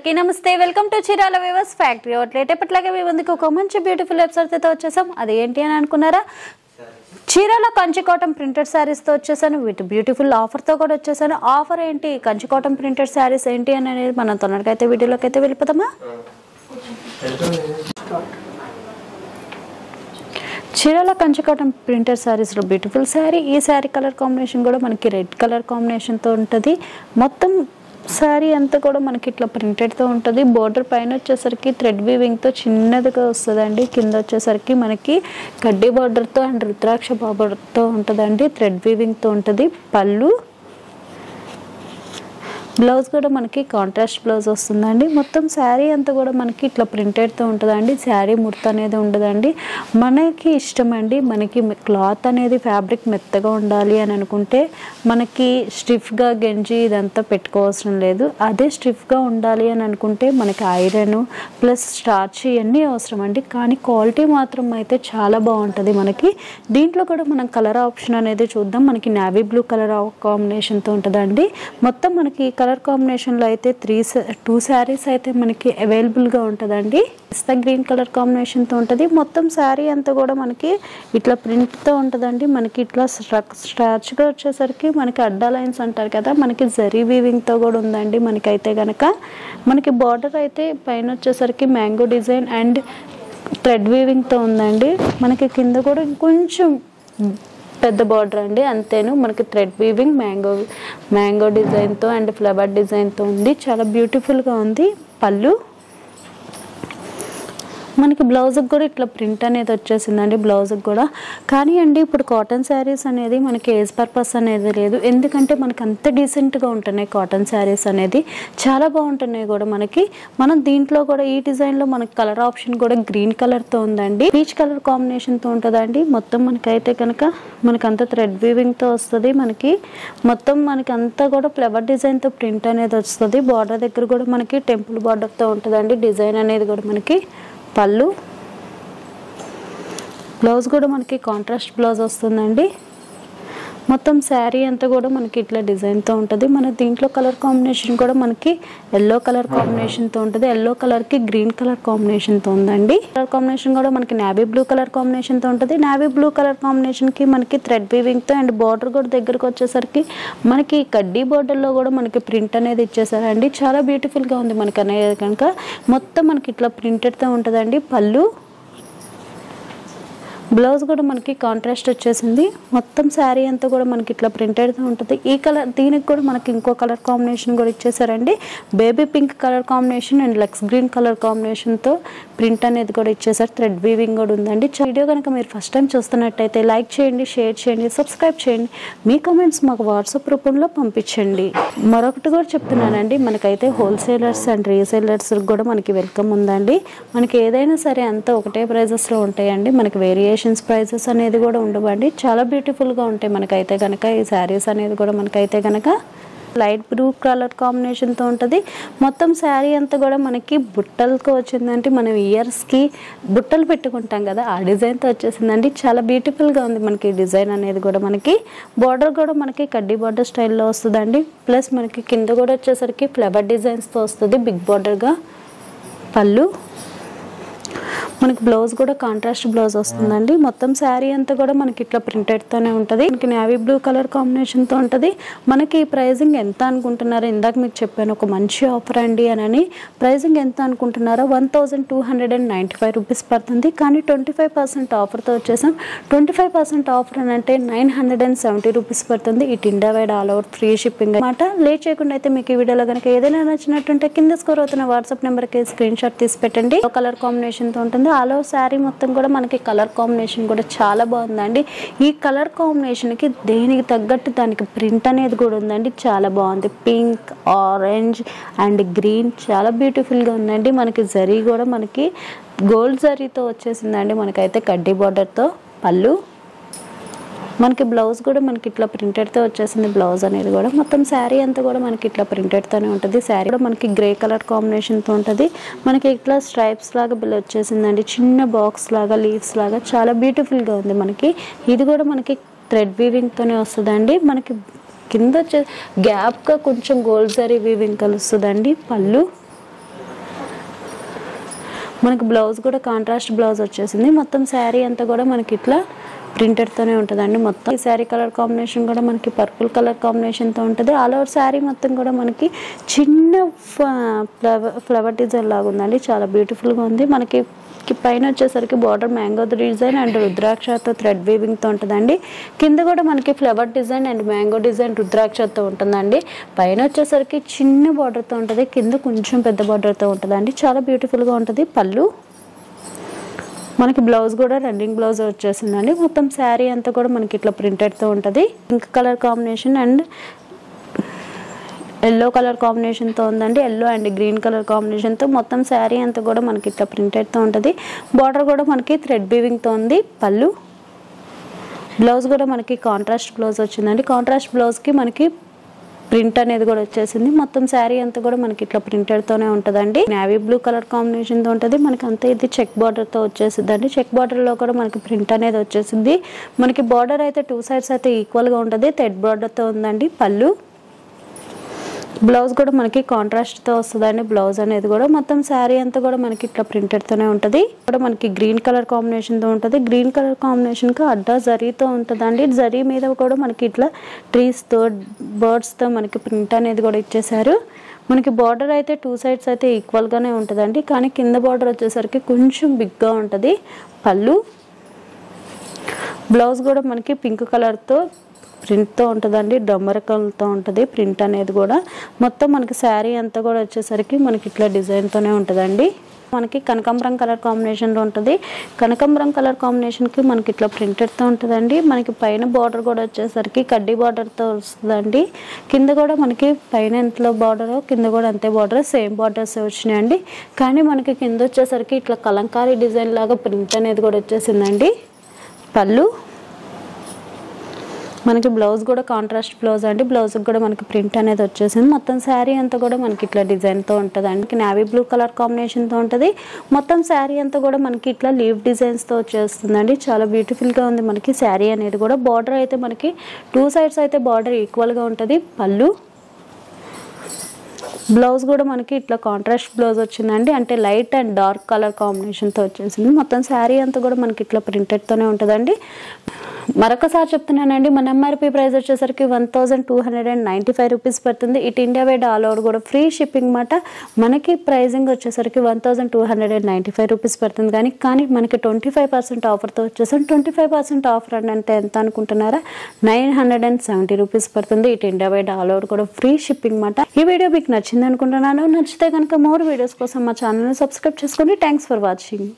అందరికీ నమస్తే welcome to Chirala weavers factory outlet ఎప్పటిలాగే మీ ముందుకు ఒక మంచి బ్యూటిఫుల్ వెబ్సైట్ తో వచ్చేసాం అది ఏంటి అని అనుకున్నారా చీరాల కంచి కాటన్ ప్రింటెడ్ సారీస్ తో వచ్చేసాను విత్ బ్యూటిఫుల్ ఆఫర్ తో కూడా వచ్చేసాను ఆఫర్ ఏంటి కంచి కాటన్ ప్రింటెడ్ సారీస్ ఏంటి అని అనేది మనం తొందరగా అయితే వీడియోలోకి అయితే వెళ్ళిపోదామా చీరాల కంచి కాటన్ ప్రింటెడ్ సారీస్ లో బ్యూటిఫుల్ సారీ ఈ సారీ కలర్ కాంబినేషన్ కూడా మనకి రెడ్ కలర్ కాంబినేషన్ తో ఉంటది మొత్తం సారీ అంతా కూడా మనకి ఇట్లా ప్రింటెడ్ తో ఉంటది బోర్డర్ పైన వచ్చేసరికి థ్రెడ్ వీవింగ్ తో చిన్నదిగా వస్తదండి కింద వచ్చేసరికి మనకి కడ్డీ బోర్డర్ తో అండ్ రుద్రాక్ష బార్డర్ తో ఉంటదండి థ్రెడ్ వీవింగ్ తో ఉంటది పళ్ళు బ్లౌజ్ కూడా మనకి కాంట్రాస్ట్ బ్లౌజ్ వస్తుందండి మొత్తం శారీ అంతా కూడా మనకి ఇట్లా ప్రింటెడ్ తో ఉంటదండి శారీ ముడత అనేది ఉండదండి మనకి ఇష్టం అండి మనకి క్లాత్ అనేది ఫ్యాబ్రిక్ మెత్తగా ఉండాలి అని అనుకుంటే మనకి స్టిఫ్ గా గెంజి ఇదంతా పెట్టుకోవాల్సిన లేదు అదే స్టిఫ్ గా ఉండాలి అని అనుకుంటే మనకి ఐరన్ ప్లస్ స్టార్చ్ ఇవన్నీ అవసరం అండి కానీ క్వాలిటీ మాత్రం అయితే చాలా బాగుంటది మనకి దీంట్లో కూడా మనం కలర్ ఆప్షన్ అనేది చూద్దాం మనకి నేవీ బ్లూ కలర్ కాంబినేషన్ తో ఉంటదండి మొత్తం మనకి కలర్ కాంబినేషన్ లో అయితే 2 సారీస్ అయితే మనకి అవైలబుల్ గా ఉంటదండి పిస్తా గ్రీన్ కలర్ కాంబినేషన్ తో ఉంటది మొత్తం సారీ అంతా కూడా మనకి ఇట్లా ప్రింట్ తో ఉంటదండి మనకి ఇట్లా స్ట్రాచ్ గా వచ్చేసరికి మనకి అడ్డా లైన్స్ అంటారు కదా మనకి జరీ వీవింగ్ తో కూడా ఉందండి మనకి అయితే గనక మనకి బార్డర్ అయితే పైన వచ్చేసరికి mango design and thread weaving తో ఉందండి మనకి కింద కూడా కొంచెం పెద్ద బార్డర్ అండి అంతేను మనకి థ్రెడ్ వీవింగ్ మ్యాంగో డిజైన్ తో అండ్ ఫ్లవర్ డిజైన్ తో ఉంది చాలా బ్యూటిఫుల్ గా ఉంది పళ్ళు మనకి బ్లౌజ్ కూడా ఇట్లా ప్రింట్ అనేది వచ్చేసిందండి బ్లౌజ్ కూడా కానీ అండి ఇప్పుడు కాటన్ శారీస్ అనేది మనకి ఏజ్ పర్పస్ అనేది లేదు ఎందుకంటే మనకి అంత డీసెంట్ గా ఉంటున్నాయి కాటన్ శారీస్ అనేది చాలా బాగుంటున్నాయి కూడా మనకి మనం దీంట్లో కూడా ఈ డిజైన్ లో మనకి కలర్ ఆప్షన్ కూడా గ్రీన్ కలర్ తో ఉందండి పీచ్ కలర్ కాంబినేషన్ తో ఉంటదండి మొత్తం మనకైతే కనుక మనకంతా థ్రెడ్ వీవింగ్ తో వస్తుంది మనకి మొత్తం మనకి అంతా కూడా ఫ్లవర్ డిజైన్ తో ప్రింట్ అనేది వస్తుంది బార్డర్ దగ్గర కూడా మనకి టెంపుల్ బార్డర్ తో ఉంటదండి డిజైన్ అనేది కూడా మనకి పళ్ళు బ్లౌజ్ కూడా మనకి కాంట్రాస్ట్ బ్లౌజ్ వస్తుందండి మొత్తం శారీ అంతా కూడా మనకి ఇట్లా డిజైన్ తో ఉంటది మన దీంట్లో కలర్ కాంబినేషన్ కూడా మనకి ఎల్లో కలర్ కాంబినేషన్ తో ఉంటది ఎల్లో కలర్ కి గ్రీన్ కలర్ కాంబినేషన్ తో ఉందండి కలర్ కాంబినేషన్ కూడా మనకి నేవీ బ్లూ కలర్ కాంబినేషన్ తో ఉంటది నేవీ బ్లూ కలర్ కాంబినేషన్ కి మనకి థ్రెడ్ వీవింగ్ తో అండ్ బార్డర్ కూడా దగ్గరకు వచ్చేసరికి మనకి కడ్డీ బార్డర్ లో కూడా మనకి ప్రింట్ అనేది ఇచ్చేసారండి చాలా బ్యూటిఫుల్ గా ఉంది మనకి అనేది కనుక మొత్తం మనకి ఇట్లా ప్రింటెడ్ తో ఉంటదండి పళ్ళు బ్లౌజ్ కూడా మనకి కాంట్రాస్ట్ వచ్చేసింది మొత్తం శారీ అంతా కూడా మనకి ఇట్లా ప్రింటెడ్ తో ఉంటుంది ఈ కలర్ దీనికి కూడా మనకి ఇంకో కలర్ కాంబినేషన్ కూడా ఇచ్చేసారండి baby pink colour combination and lux green colour combination తో ప్రింట్ అనేది కూడా ఇచ్చేసారు థ్రెడ్ వీవింగ్ కూడా ఉందండి వీడియో కనుక మీరు ఫస్ట్ టైం చూస్తున్నట్టయితే లైక్ చేయండి షేర్ చేయండి సబ్స్క్రైబ్ చేయండి మీ కామెంట్స్ మాకు వాట్సాప్ రూపంలో పంపించండి మరొకటి కూడా చెప్తున్నానండి మనకైతే హోల్సేలర్స్ అండ్ రీసేలర్స్ కూడా మనకి వెల్కమ్ ఉందండి మనకి ఏదైనా సరే అంతా ఒకటే ప్రైజెస్ లో ఉంటాయండి మనకి వేరియేషన్స్ ప్రైజెస్ అనేది కూడా ఉండవండి చాలా బ్యూటిఫుల్ గా ఉంటాయి మనకైతే గనక ఈ శారీస్ అనేది కూడా మనకైతే గనక లైట్ బ్లూ కలర్ కాంబినేషన్ తో ఉంటది మొత్తం శారీ అంతా కూడా మనకి బుట్టలతో వచ్చిందంటే మనం ఇయర్స్ కి బుట్టలు పెట్టుకుంటాం కదా ఆ డిజైన్ తో వచ్చేసిందండి చాలా బ్యూటిఫుల్ గా ఉంది మనకి డిజైన్ అనేది కూడా మనకి బార్డర్ కూడా మనకి కడ్డీ బార్డర్ స్టైల్లో వస్తుందండి ప్లస్ మనకి కింద కూడా వచ్చేసరికి ఫ్లవర్ డిజైన్స్ తో వస్తుంది బిగ్ బార్డర్ గా పళ్ళు మనకి బ్లౌజ్ కూడా కాంట్రాస్ట్ బ్లౌజ్ వస్తుందండి మొత్తం శారీ అంతా కూడా మనకి ఇట్లా ప్రింటెడ్ తోనే ఉంటది మనకి నేవీ బ్లూ కలర్ కాంబినేషన్ తో ఉంటది మనకి ప్రైసింగ్ ఎంత అనుకుంటున్నారో ఇందాక మీకు చెప్పాను ఒక మంచి ఆఫర్ అండి అని ప్రైసింగ్ ఎంత అనుకుంటున్నారో 1295 రూపీస్ పడుతుంది కానీ 25% ఆఫర్ తో వచ్చేసాం 25% ఆఫర్ అని అంటే 970 రూపీస్ పడుతుంది it India wide all over free shipping అన్నమాట లేట్ చేయకుండా అయితే మీకు ఈ వీడియోలో కనుక ఏదైనా నచ్చినట్టుంటే కింద స్క్రోల్ అవుతున్న వాట్సాప్ నెంబర్ కి స్క్రీన్ షాట్ తీసి పెట్టండి కలర్ కాంబినేషన్ తో ఉంటుంది ఆల్ ఓవర్ శారీ మొత్తం కూడా మనకి కలర్ కాంబినేషన్ కూడా చాలా బాగుందండి ఈ కలర్ కాంబినేషన్ కి దేనికి తగ్గట్టు దానికి ప్రింట్ అనేది కూడా ఉందండి చాలా బాగుంది పింక్ ఆరెంజ్ అండ్ గ్రీన్ చాలా బ్యూటిఫుల్ గా ఉందండి మనకి జరీ కూడా మనకి గోల్డ్ జరీతో వచ్చేసిందండి మనకైతే కడ్డీ బార్డర్ తో పళ్ళు మనకి బ్లౌజ్ కూడా మనకి ఇట్లా ప్రింటెడ్ తో వచ్చేసింది బ్లౌజ్ అనేది కూడా మొత్తం శారీ అంతా కూడా మనకి ఇట్లా ప్రింటెడ్ తోనే ఉంటుంది శారీ కూడా మనకి గ్రే కలర్ కాంబినేషన్ తో ఉంటుంది మనకి ఇట్లా స్ట్రైప్స్ లాగా బిల్ వచ్చేసిందండి చిన్న బాక్స్ లాగా లీవ్స్ లాగా చాలా బ్యూటిఫుల్ గా ఉంది మనకి ఇది కూడా మనకి థ్రెడ్ వీవింగ్ తోనే వస్తుందండి మనకి కింద గ్యాప్ గా కొంచెం గోల్డ్ జరీ వీవింగ్ కలుస్తుందండి పళ్ళు మనకి బ్లౌజ్ కూడా కాంట్రాస్ట్ బ్లౌజ్ వచ్చేసింది. మొత్తం శారీ అంతా కూడా మనకి ఇట్లా ప్రింటెడ్తోనే ఉంటుందండి. మొత్తం ఈ శారీ కలర్ కాంబినేషన్ కూడా మనకి పర్పుల్ కలర్ కాంబినేషన్తో ఉంటుంది. ఆల్ ఓవర్ శారీ మొత్తం కూడా మనకి చిన్న ఫ్లవర్ డిజైన్ లాగా ఉందండి. చాలా బ్యూటిఫుల్గా ఉంది. మనకి పైన వచ్చేసరికి బార్డర్ మ్యాంగో డిజైన్ అండ్ రుద్రాక్షతో థ్రెడ్ వీవింగ్తో ఉంటుందండి. కింద కూడా మనకి flower design and mango design రుద్రాక్షతో ఉంటుందండి. పైన వచ్చేసరికి చిన్న బార్డర్తో ఉంటుంది, కింద కొంచెం పెద్ద బార్డర్తో ఉంటుందండి. చాలా బ్యూటిఫుల్గా ఉంటుంది. పళ్ళు మనకి బ్లౌజ్ కూడా రన్నింగ్ బ్లౌజ్ వచ్చేసిందండి. మొత్తం శారీ అంతా కూడా మనకి ఇట్లా ప్రింటెడ్తో ఉంటుంది. Pink colour combination and yellow colour కాంబినేషన్తో ఉందండి. ఎల్లో అండ్ గ్రీన్ కలర్ కాంబినేషన్తో మొత్తం శారీ అంతా కూడా మనకి ఇట్లా ప్రింటెడ్తో ఉంటుంది. బార్డర్ కూడా మనకి థ్రెడ్ వీవింగ్తో ఉంది. పళ్ళు బ్లౌజ్ కూడా మనకి కాంట్రాస్ట్ బ్లౌజ్ వచ్చిందండి. కాంట్రాస్ట్ బ్లౌజ్కి మనకి ప్రింట్ అనేది కూడా వచ్చేసింది. మొత్తం శారీ అంతా కూడా మనకి ఇట్లా ప్రింటెడ్తోనే ఉంటుందండి. నేవీ బ్లూ కలర్ కాంబినేషన్తో ఉంటుంది. మనకి అంతా ఇది చెక్ బార్డర్తో వచ్చేసింది అండి. చెక్ బార్డర్లో కూడా మనకి ప్రింట్ అనేది వచ్చేసింది. మనకి బార్డర్ అయితే 2 సైడ్స్ అయితే ఈక్వల్గా ఉంటుంది. థ్రెడ్ బార్డర్తో ఉందండి. పళ్ళు బ్లౌజ్ కూడా మనకి కాంట్రాస్ట్తో వస్తుందండి. బ్లౌజ్ అనేది కూడా మొత్తం శారీ అంతా కూడా మనకి ఇట్లా ప్రింటెడ్తోనే ఉంటుంది. కూడా మనకి గ్రీన్ కలర్ కాంబినేషన్తో ఉంటుంది. గ్రీన్ కలర్ కాంబినేషన్కి అడ్డా జరీతో ఉంటుందండి. జరీ మీద కూడా మనకి ఇట్లా ట్రీస్తో బర్డ్స్తో మనకి ప్రింట్ అనేది కూడా ఇచ్చేసారు. మనకి బార్డర్ అయితే 2 సైడ్స్ అయితే ఈక్వల్గానే ఉంటుందండి. కానీ కింద బార్డర్ వచ్చేసరికి కొంచెం బిగ్గా ఉంటుంది. పళ్ళు బ్లౌజ్ కూడా మనకి పింక్ కలర్తో ప్రింట్తో ఉంటుందండి. డమ్మరకలతో ఉంటుంది ప్రింట్ అనేది కూడా. మొత్తం మనకి శారీ అంతా కూడా వచ్చేసరికి మనకి ఇట్లా డిజైన్తోనే ఉంటుందండి. మనకి కనకాంబరం కలర్ కాంబినేషన్లో ఉంటుంది. కనకాంబరం కలర్ కాంబినేషన్కి మనకి ఇట్లా ప్రింటెడ్తో ఉంటుందండి. మనకి పైన బార్డర్ కూడా వచ్చేసరికి కడ్డీ బార్డర్తో వస్తుందండి. కింద కూడా మనకి పైన ఎంతలో బార్డర్ కింద కూడా అంతే బార్డర్, సేమ్ బార్డర్స్ వచ్చినాయండి. కానీ మనకి కింద వచ్చేసరికి ఇట్లా కలంకారీ డిజైన్ లాగా ప్రింట్ అనేది కూడా వచ్చేసిందండి. పళ్ళు మనకి బ్లౌజ్ కూడా కాంట్రాస్ట్ బ్లౌజ్ అండి. బ్లౌజ్కి కూడా మనకి ప్రింట్ అనేది వచ్చేసింది. మొత్తం శారీ అంతా కూడా మనకి ఇట్లా డిజైన్తో ఉంటుంది అండి. నేవీ బ్లూ కలర్ కాంబినేషన్తో ఉంటుంది. మొత్తం శారీ అంతా కూడా మనకి ఇట్లా లీవ్ డిజైన్స్తో వచ్చేస్తుందండి. చాలా బ్యూటిఫుల్గా ఉంది మనకి శారీ అనేది కూడా. బార్డర్ అయితే మనకి 2 సైడ్స్ అయితే బార్డర్ ఈక్వల్గా ఉంటుంది. పళ్ళు బ్లౌజ్ కూడా మనకి ఇట్లా కాంట్రాస్ట్ బ్లౌజ్ వచ్చిందండి. అంటే లైట్ అండ్ డార్క్ కలర్ కాంబినేషన్తో వచ్చేసింది. మొత్తం శారీ అంతా కూడా మనకి ఇట్లా ప్రింటెడ్తోనే ఉంటుందండి. మరొకసారి చెప్తున్నానండి, మన ఎంఆర్పీ ప్రైస్ వచ్చేసరికి 1295 రూపీస్ పడుతుంది. ఇటు ఇండియా వైడ్ ఆల్ ఓవర్ కూడా ఫ్రీ షిప్పింగ్ మాట. మనకి ప్రైజింగ్ వచ్చేసరికి 1295 రూపీస్ పడుతుంది. కానీ మనకి 25% ఆఫర్తో వచ్చేసరికి 25% ఆఫర్ అంటే ఎంత అనుకుంటున్నారా? 970 రూపీస్ పడుతుంది. ఇటు ఇండియా వైడ్ ఆల్ ఓవర్ కూడా ఫ్రీ షిప్పింగ్ మాట. ఈ వీడియో మీకు నచ్చింది అనుకుంటున్నాను. నచ్చితే కనుక మోర్ వీడియోస్ కోసం మా ఛానల్ని సబ్స్క్రైబ్ చేసుకోండి. Thanks for watching.